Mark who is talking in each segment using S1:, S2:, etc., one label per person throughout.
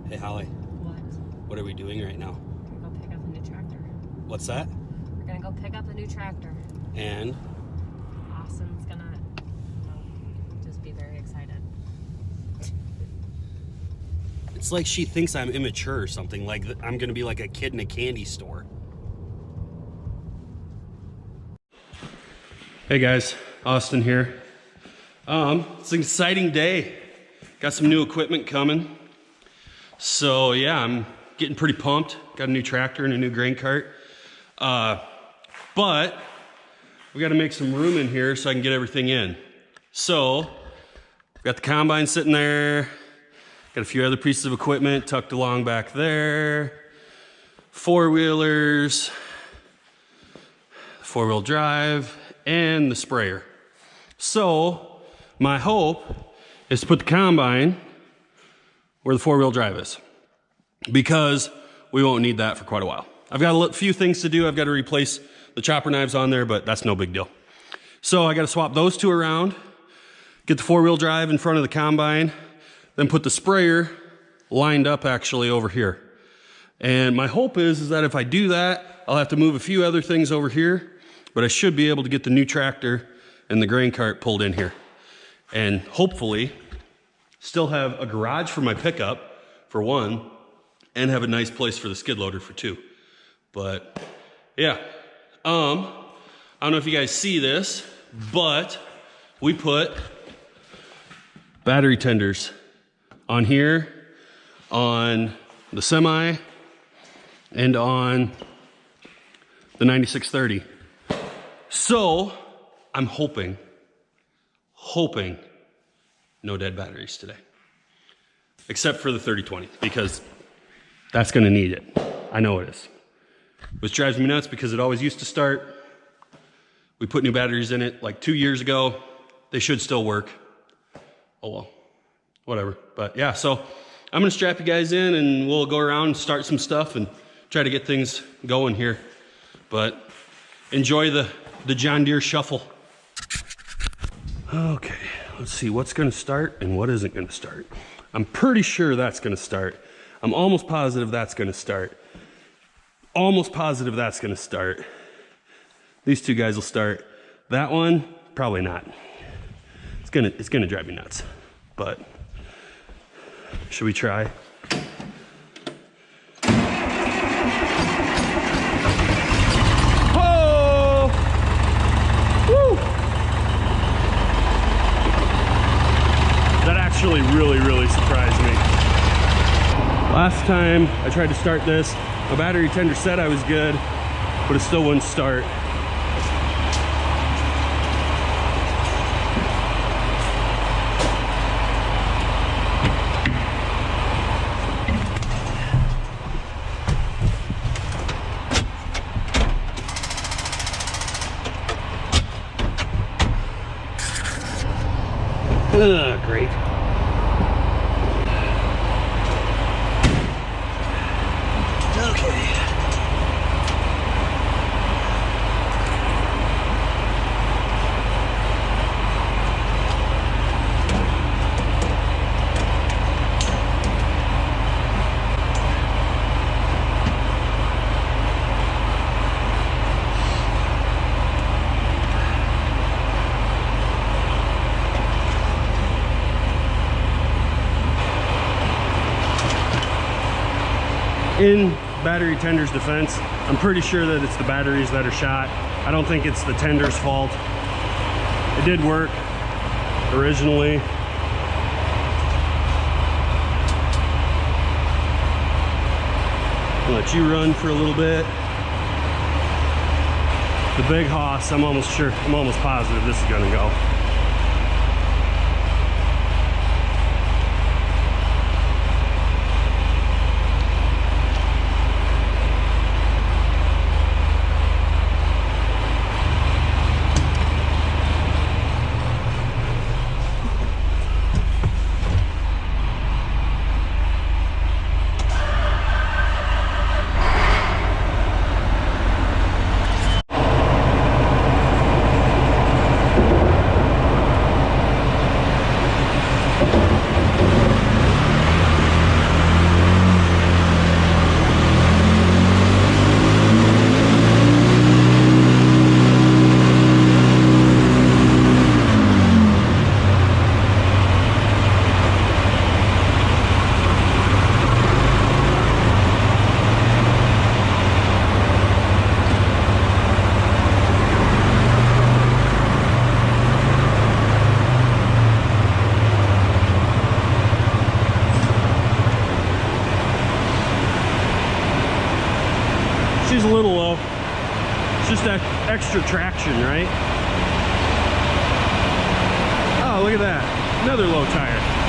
S1: Hey, Holly.
S2: What?
S1: What are we doing right now?
S2: We're gonna go pick up a new tractor.
S1: What's that?
S2: We're gonna go pick up a new tractor.
S1: And?
S2: Austin's gonna, just be very excited.
S1: It's like she thinks I'm immature or something, like I'm gonna be like a kid in a candy store. Hey guys, Austin here. It's an exciting day. Got some new equipment coming. So yeah, I'm getting pretty pumped. Got a new tractor and a new grain cart. But we gotta make some room in here so I can get everything in. So, got the combine sitting there. Got a few other pieces of equipment tucked along back there. Four-wheelers, four-wheel drive, and the sprayer. So, my hope is to put the combine where the four-wheel drive is, because we won't need that for quite a while. I've got a few things to do. I've got to replace the chopper knives on there, but that's no big deal. So I got to swap those two around, get the four-wheel drive in front of the combine, then put the sprayer lined up actually over here. And my hope is that if I do that, I'll have to move a few other things over here, but I should be able to get the new tractor and the grain cart pulled in here. And hopefully still have a garage for my pickup for one, and have a nice place for the skid loader for two. But yeah, I don't know if you guys see this, but we put battery tenders on here, on the semi, and on the 9630. So I'm hoping no dead batteries today, except for the 3020, because that's gonna need it. I know it is. Which drives me nuts because it always used to start. We put new batteries in it like 2 years ago. They should still work. Oh well, whatever. But yeah, so I'm gonna strap you guys in and we'll go around and start some stuff and try to get things going here. But enjoy the John Deere shuffle. Okay, let's see what's gonna start and what isn't gonna start. I'm pretty sure that's gonna start. I'm almost positive that's gonna start. Almost positive that's gonna start. These two guys will start. That one, probably not. It's gonna drive me nuts. But should we try? Oh! Woo! That actually really surprised me. Last time I tried to start this, my battery tender said I was good, but it still wouldn't start. Ugh, great. Okay. In battery tender's defense, I'm pretty sure that it's the batteries that are shot. I don't think it's the tender's fault. It did work originally. I'll let you run for a little bit. The big hoss, I'm almost positive this is gonna go. She's a little low. It's just that extra traction, right? Oh, look at that. Another low tire.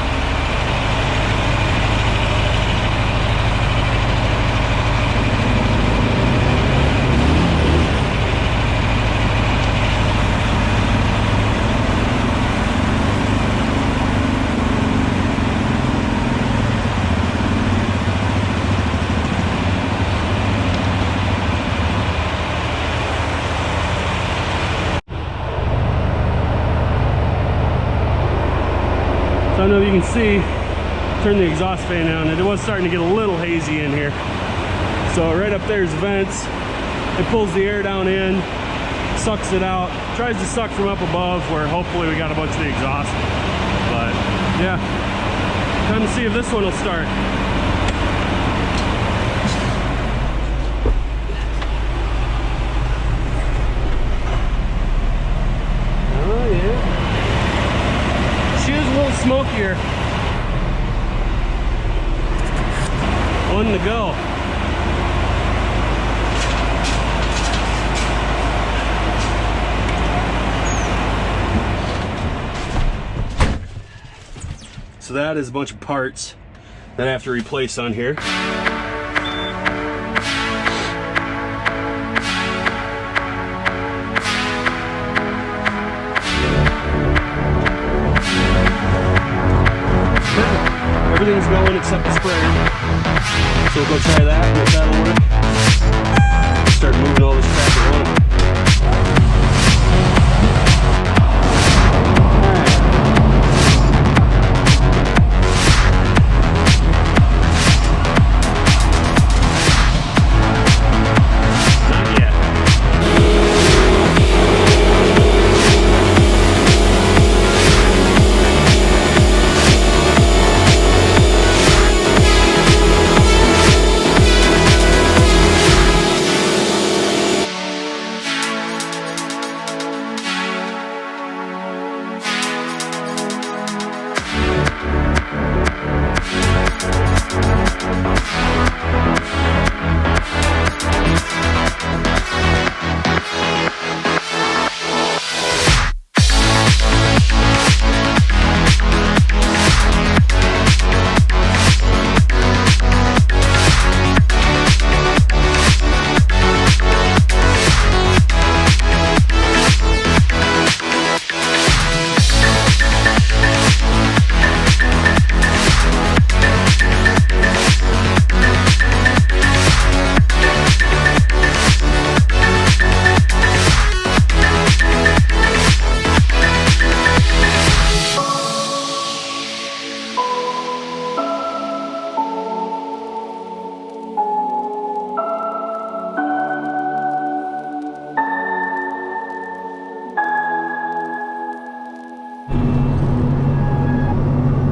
S1: So I don't know if you can see, turn the exhaust fan on, and it was starting to get a little hazy in here. So right up there's vents. It pulls the air down in, sucks it out, tries to suck from up above where hopefully we got a bunch of the exhaust. But yeah, time to see if this one will start. Oh yeah. She is a little smokier. One to go. So that is a bunch of parts that I have to replace on here. Everything's going except the sprayer. So we'll go try that, and if that'll work, start moving all this crap around.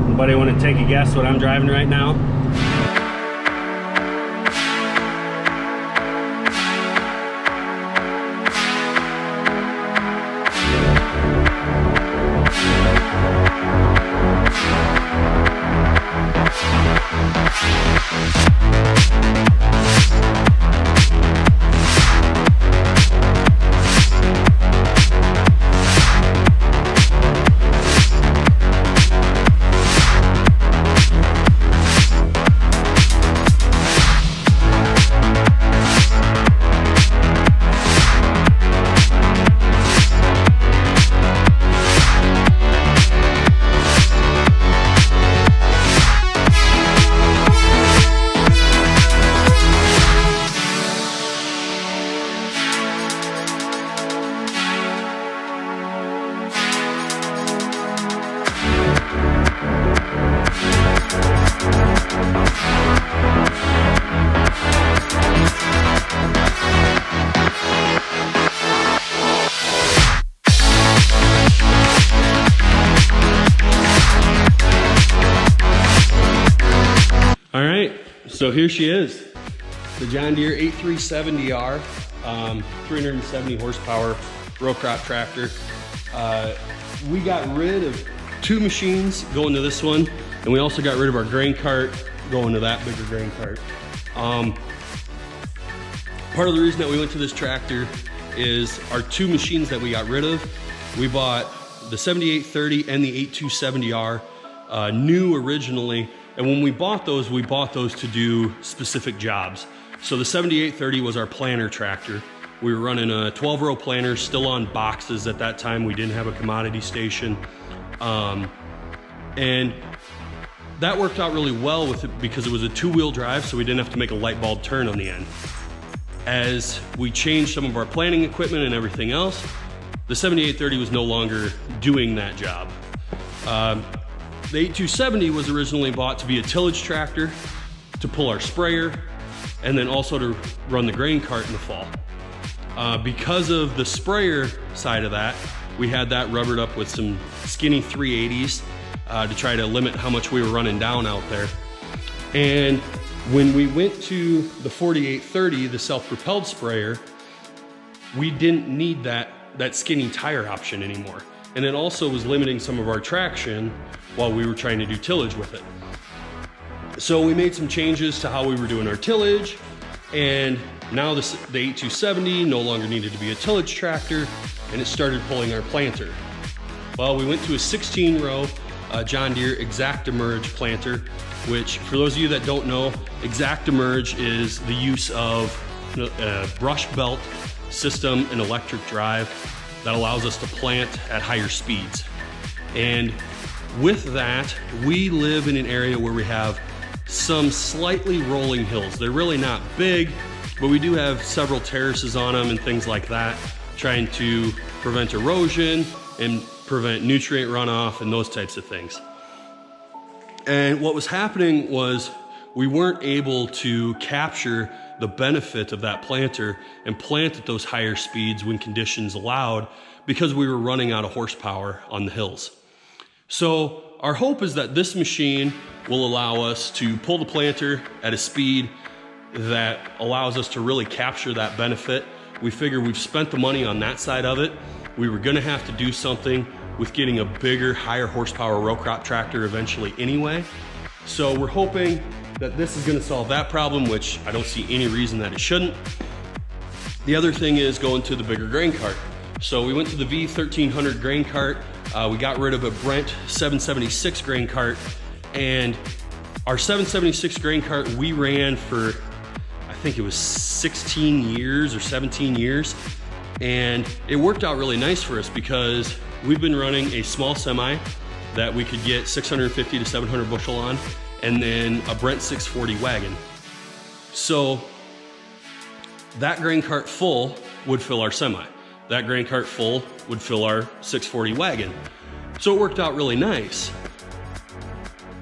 S1: Anybody want to take a guess what I'm driving right now? So here she is, the John Deere 8370R, 370 horsepower row crop tractor. We got rid of 2 machines going to this one, and we also got rid of our grain cart going to that bigger grain cart. Part of the reason that we went to this tractor is our two machines that we got rid of. We bought the 7830 and the 8270R, new originally. And when we bought those to do specific jobs. So the 7830 was our planter tractor. We were running a 12-row planter, still on boxes at that time. We didn't have a commodity station. And that worked out really well with it because it was a two-wheel drive, so we didn't have to make a light bulb turn on the end. As we changed some of our planting equipment and everything else, the 7830 was no longer doing that job. The 8270 was originally bought to be a tillage tractor, to pull our sprayer, and then also to run the grain cart in the fall. Because of the sprayer side of that, we had that rubbered up with some skinny 380s to try to limit how much we were running down out there. And when we went to the 4830, the self-propelled sprayer, we didn't need that skinny tire option anymore. And it also was limiting some of our traction while we were trying to do tillage with it. So we made some changes to how we were doing our tillage, and now the 8270 no longer needed to be a tillage tractor, and it started pulling our planter. Well, we went to a 16-row John Deere Exact-Emerge planter, which, for those of you that don't know, Exact-Emerge is the use of a brush belt system and electric drive that allows us to plant at higher speeds. And with that, we live in an area where we have some slightly rolling hills. They're really not big, but we do have several terraces on them and things like that, trying to prevent erosion and prevent nutrient runoff and those types of things. And what was happening was we weren't able to capture the benefit of that planter and plant at those higher speeds when conditions allowed, because we were running out of horsepower on the hills. So our hope is that this machine will allow us to pull the planter at a speed that allows us to really capture that benefit. We figure we've spent the money on that side of it. We were gonna have to do something with getting a bigger, higher horsepower row crop tractor eventually anyway. So we're hoping that this is gonna solve that problem, which I don't see any reason that it shouldn't. The other thing is going to the bigger grain cart. So we went to the V1300 grain cart. We got rid of a Brent 776 grain cart, and our 776 grain cart we ran for, I think it was 16 years or 17 years. And it worked out really nice for us because we've been running a small semi that we could get 650 to 700 bushel on, and then a Brent 640 wagon. So that grain cart full would fill our semi. That grain cart full would fill our 640 wagon. So it worked out really nice.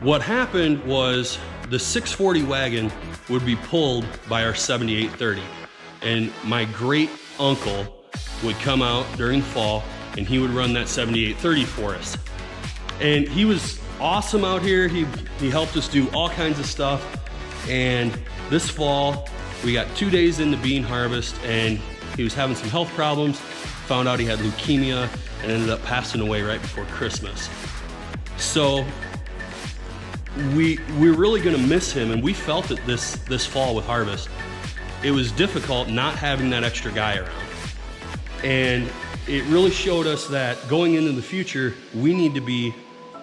S1: What happened was the 640 wagon would be pulled by our 7830. And my great uncle would come out during the fall and he would run that 7830 for us. And he was awesome out here. He helped us do all kinds of stuff. And this fall, we got 2 days into bean harvest and he was having some health problems, found out he had leukemia, and ended up passing away right before Christmas. So we're really gonna miss him, and we felt it this fall with harvest. It was difficult not having that extra guy around. And it really showed us that going into the future, we need to be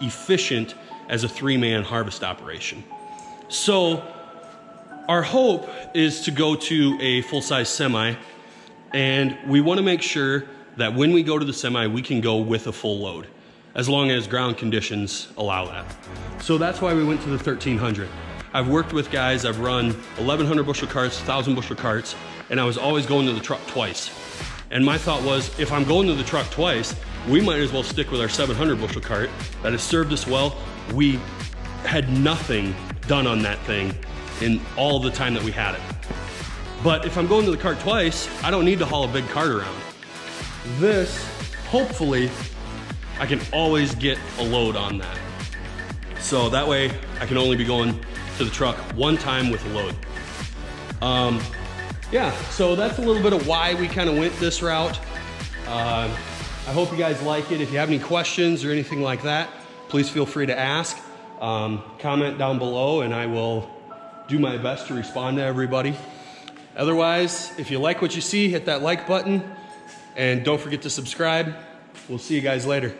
S1: efficient as a 3-man harvest operation. So our hope is to go to a full-size semi, and we want to make sure that when we go to the semi, we can go with a full load, as long as ground conditions allow that. So that's why we went to the 1300. I've worked with guys, I've run 1,100 bushel carts, 1,000 bushel carts, and I was always going to the truck twice. And my thought was, if I'm going to the truck twice, we might as well stick with our 700 bushel cart that has served us well. We had nothing done on that thing in all the time that we had it. But if I'm going to the cart twice, I don't need to haul a big cart around. This, hopefully, I can always get a load on that. So that way, I can only be going to the truck one time with a load. Yeah, so that's a little bit of why we kind of went this route. I hope you guys like it. If you have any questions or anything like that, please feel free to ask. Comment down below and I will do my best to respond to everybody. Otherwise, if you like what you see, hit that like button and don't forget to subscribe. We'll see you guys later.